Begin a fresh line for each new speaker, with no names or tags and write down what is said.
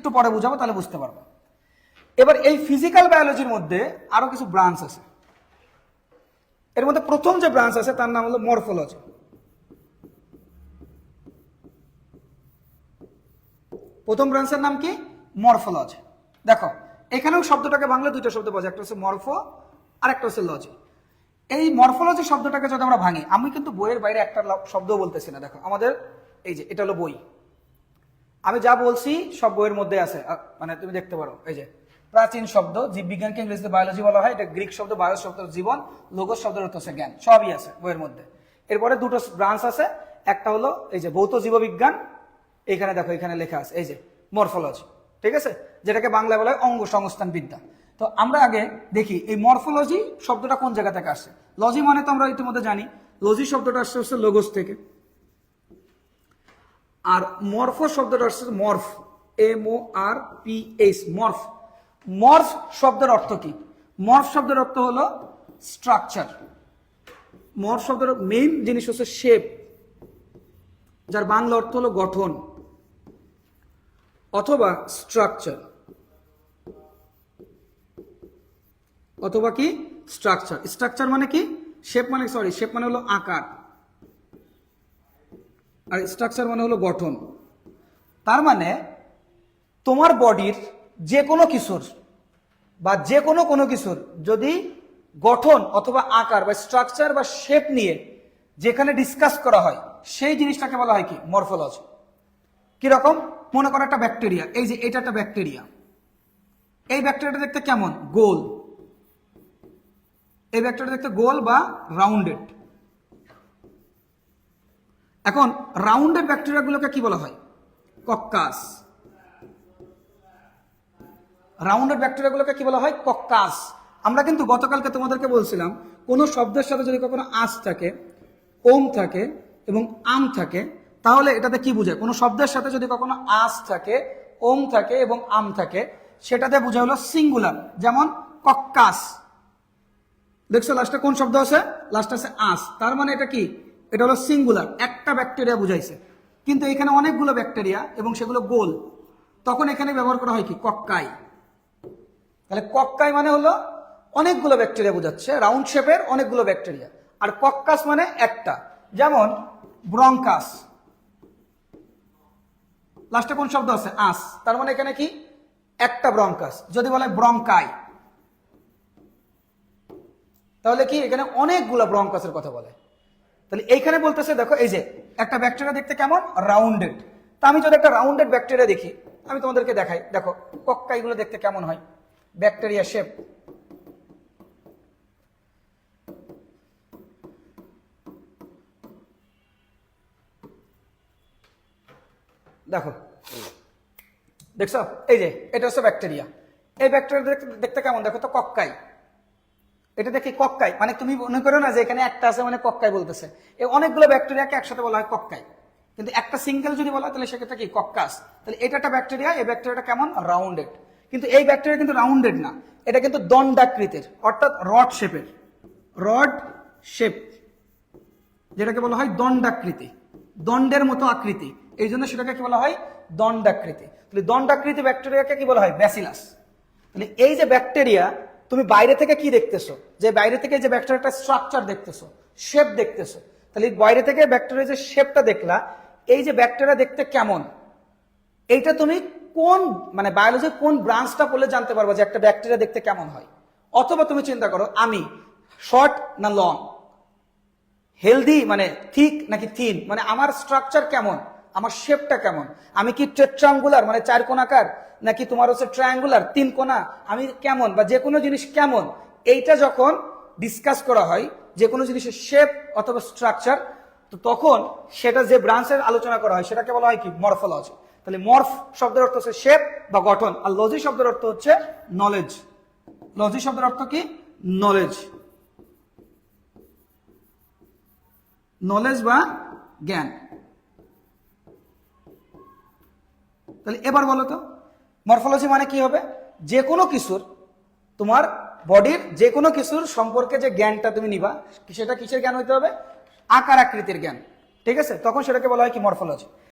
একটু পরে বুঝাবো, তাহলে বুঝতে পারবো। এবার এই ফিজিক্যাল বায়োলজির মধ্যে আরো কিছু ব্রাঞ্চ আছে। এর মধ্যে প্রথম যে ব্রাঞ্চ আছে তার নাম হলো মরফোলজি। প্রথম ব্রাঞ্চের নাম কি? মরফোলজি। দেখো এখানেও শব্দটাকে বাংলা দুইটা শব্দ পাওয়া যায়, একটা হচ্ছে মরফো আর একটা হচ্ছে লজি। এই মরফোলজি শব্দটাকে যদি আমরা ভাঙি, আমি কিন্তু বইয়ের বাইরে একটা শব্দ বলতেছি না। দেখো আমাদের এই যে এটা হলো বই, আমি যা বলছি সব বইয়ের মধ্যে আছে, মানে তুমি দেখতে পারো। এই যে প্রাচীন শব্দ, জীববিজ্ঞানকে ইংরেজিতে বায়োলজি বলা হয়, এটা গ্রিক শব্দ, বায়োস শব্দ জীবন, লোগোস শব্দের অর্থ হচ্ছে জ্ঞান, সবই আছে বইয়ের মধ্যে। এরপরে দুটো ব্রাঞ্চ আছে, একটা হলো এই যে ভৌত জীববিজ্ঞান, এখানে দেখো এখানে লেখা আছে এই যে মরফোলজি, ঠিক আছে, যেটাকে বাংলায় বলা হয় অঙ্গ সংস্থান বিদ্যা। তো আমরা আগে দেখি এই মরফোলজি শব্দটা কোন জায়গা থেকে আসছে। লজি মানে তো আমরা ইতিমধ্যে জানি, লজি শব্দটা আসছে হচ্ছে লোগোস থেকে, আর মরফো শব্দটা আসছে মরফ, MORPH, মরফ। মরফ শব্দের অর্থ কি? মরফ শব্দের অর্থ হলো স্ট্রাকচার। মরফ শব্দের মেইন জিনিস হচ্ছে শেপ, যার বাংলা অর্থ হলো গঠন অথবা স্ট্রাকচার, অথবা কি স্ট্রাকচার। স্ট্রাকচার মানে কি? শেপ মানে, সরি, শেপ মানে হলো আকার, আর স্ট্রাকচার মানে হলো গঠন। তার মানে তোমার বডির যে কোনো কিছুর বা যে কোনো কিছুর যদি গঠন অথবা আকার বা স্ট্রাকচার বা শেপ নিয়ে যেখানে ডিসকাস করা হয়, সেই জিনিসটাকে বলা হয় কি? মরফোলজি। কিরকম? মনে করো একটা ব্যাকটেরিয়া, এই যে এটা একটা ব্যাকটেরিয়া, এই ব্যাকটেরিয়াটা দেখতে কেমন? গোল। এই ব্যাকটেরিয়া দেখতে গোল বা রাউন্ডেড। এখন রাউন্ডেড ব্যাকটেরিয়াগুলোকে কি বলা হয়? কক্কাস। রাউন্ডেড ব্যাকটেরিয়াগুলোকে কি বলা হয়? কক্কাস। আমরা কিন্তু গতকালকে তোমাদেরকে বলছিলাম, কোন শব্দের সাথে যদি কখনো আস থাকে, ওম থাকে এবং আম থাকে, তাহলে এটাতে কি বোঝায়? কোন শব্দের সাথে যদি কখনো আস থাকে, ওম থাকে এবং আম থাকে, সেটাতে বোঝা হলো সিঙ্গুলার। যেমন কক্কাস, দেখছো লাস্টে কোন শব্দ আছে? লাস্টে আছে আস, তার মানে এটা কি? এটা হলো সিঙ্গুলার, একটা ব্যাকটেরিয়া বুঝাইছে। কিন্তু এখানে অনেকগুলো ব্যাকটেরিয়া এবং সেগুলো গোল, তখন এখানে ব্যবহার করা হয় কি? কক্কাই। তাহলে কক্কাই মানে হলো অনেকগুলো ব্যাকটেরিয়া বোঝাচ্ছে, রাউন্ড শেপের অনেকগুলো ব্যাকটেরিয়া। আর কক্কাস মানে একটা, যেমন ব্রঙ্কাস, লাস্টে কোন শব্দ আছে? আস, তার মানে এখানে কি? একটা ব্রঙ্কাস। যদি বলে ব্রঙ্কাই, তাহলে কি? এখানে অনেকগুলো ব্রঙ্কাসের কথা বলে। তাহলে এইখানে বলতেছে দেখো, এই যে একটা ব্যাকটেরিয়া দেখতে কেমন? রাউন্ডেড। তা আমি যদি একটা রাউন্ডেড ব্যাকটেরিয়া দেখি, আমি তোমাদেরকে দেখাই, দেখো কক্কাইগুলো দেখতে কেমন হয়, ব্যাকটেরিয়া শেপ। দেখো, দেখছো এই যে এটা হচ্ছে ব্যাকটেরিয়া। এই ব্যাকটেরিয়া দেখতে কেমন? দেখো তো কক্কাই। এটা দেখি কক্কাই, মানে তুমি মনে করো না যে এখানে একটা আছে মানে কক্কাই বলতেছে। এই অনেকগুলো ব্যাকটেরিয়াকে একসাথে বলা হয় কক্কাই, কিন্তু একটা সিঙ্গেল যদি বলা হয় তাহলে সেক্ষেত্রে কি? কক্কাস। তাহলে এটা একটা ব্যাকটেরিয়া, এই ব্যাকটেরিয়াটা কেমন? রাউন্ডেড। কিন্তু এই ব্যাকটেরিয়া কিন্তু রাউন্ডেড না, এটা কিন্তু দণ্ডাকৃতির, অর্থাৎ রড শেপের। রড শেপ, যেটাকে বলা হয় দণ্ডাকৃতি, দণ্ডের মতো আকৃতি, এই জন্য সেটাকে কি বলা হয়? দণ্ডাকৃতি। তাহলে দণ্ডাকৃতি ব্যাকটেরিয়াকে কি বলা হয়? ব্যাসিলাস। তাহলে এই যে ব্যাকটেরিয়া, তুমি বাইরে থেকে কি দেখতেছো? যে বাইরে থেকে যে ব্যাকটেরিয়াটা স্ট্রাকচার দেখতেছো, শেপ দেখতেছো, তাহলে বাইরে থেকে ব্যাকটেরিয়া যে শেপটা দেখলা, এই যে ব্যাকটেরিয়া দেখতে কেমন, এইটা তুমি কোন মানে বায়োলজির কোন ব্রাঞ্চটা পড়লে জানতে পারবো যে একটা ব্যাকটেরিয়া দেখতে কেমন হয়। অথবা তুমি চিন্তা করো, আমি শর্ট না লং, হেলদি মানে থিক নাকি থিন, মানে আমার স্ট্রাকচার কেমন, আমার শেপটা কেমন, আমি কি টেট্রাঙ্গুলার মানে চার কোণাকার, নাকি তোমার হচ্ছে ট্রায়াঙ্গুলার তিন কোণা, আমি কেমন, বা যে কোনো জিনিস কেমন, এইটা যখন ডিসকাস করা হয়, যে কোনো জিনিসের শেপ অথবা স্ট্রাকচার, তো তখন সেটা যে ব্রাঞ্চের আলোচনা করা হয় সেটাকে বলা হয় কি? মরফোলজি। তাহলে মরফ শব্দের অর্থ হচ্ছে শেপ বা গঠন, আর লজি শব্দের অর্থ হচ্ছে নলেজ। লজি শব্দের অর্থ কি? নলেজ, নলেজ বা জ্ঞান। তাহলে এবার বলো তো, মরফোলজি মানে কি হবে? যে কোনো কিছুর, তোমার বডির যে কোনো কিছুর সম্পর্কে যে জ্ঞানটা তুমি নিবা, সেটা কিসের জ্ঞান হইতে হবে? আকার আকৃতির জ্ঞান, ঠিক আছে? তখন সেটাকে বলা হয় কি? মরফোলজি।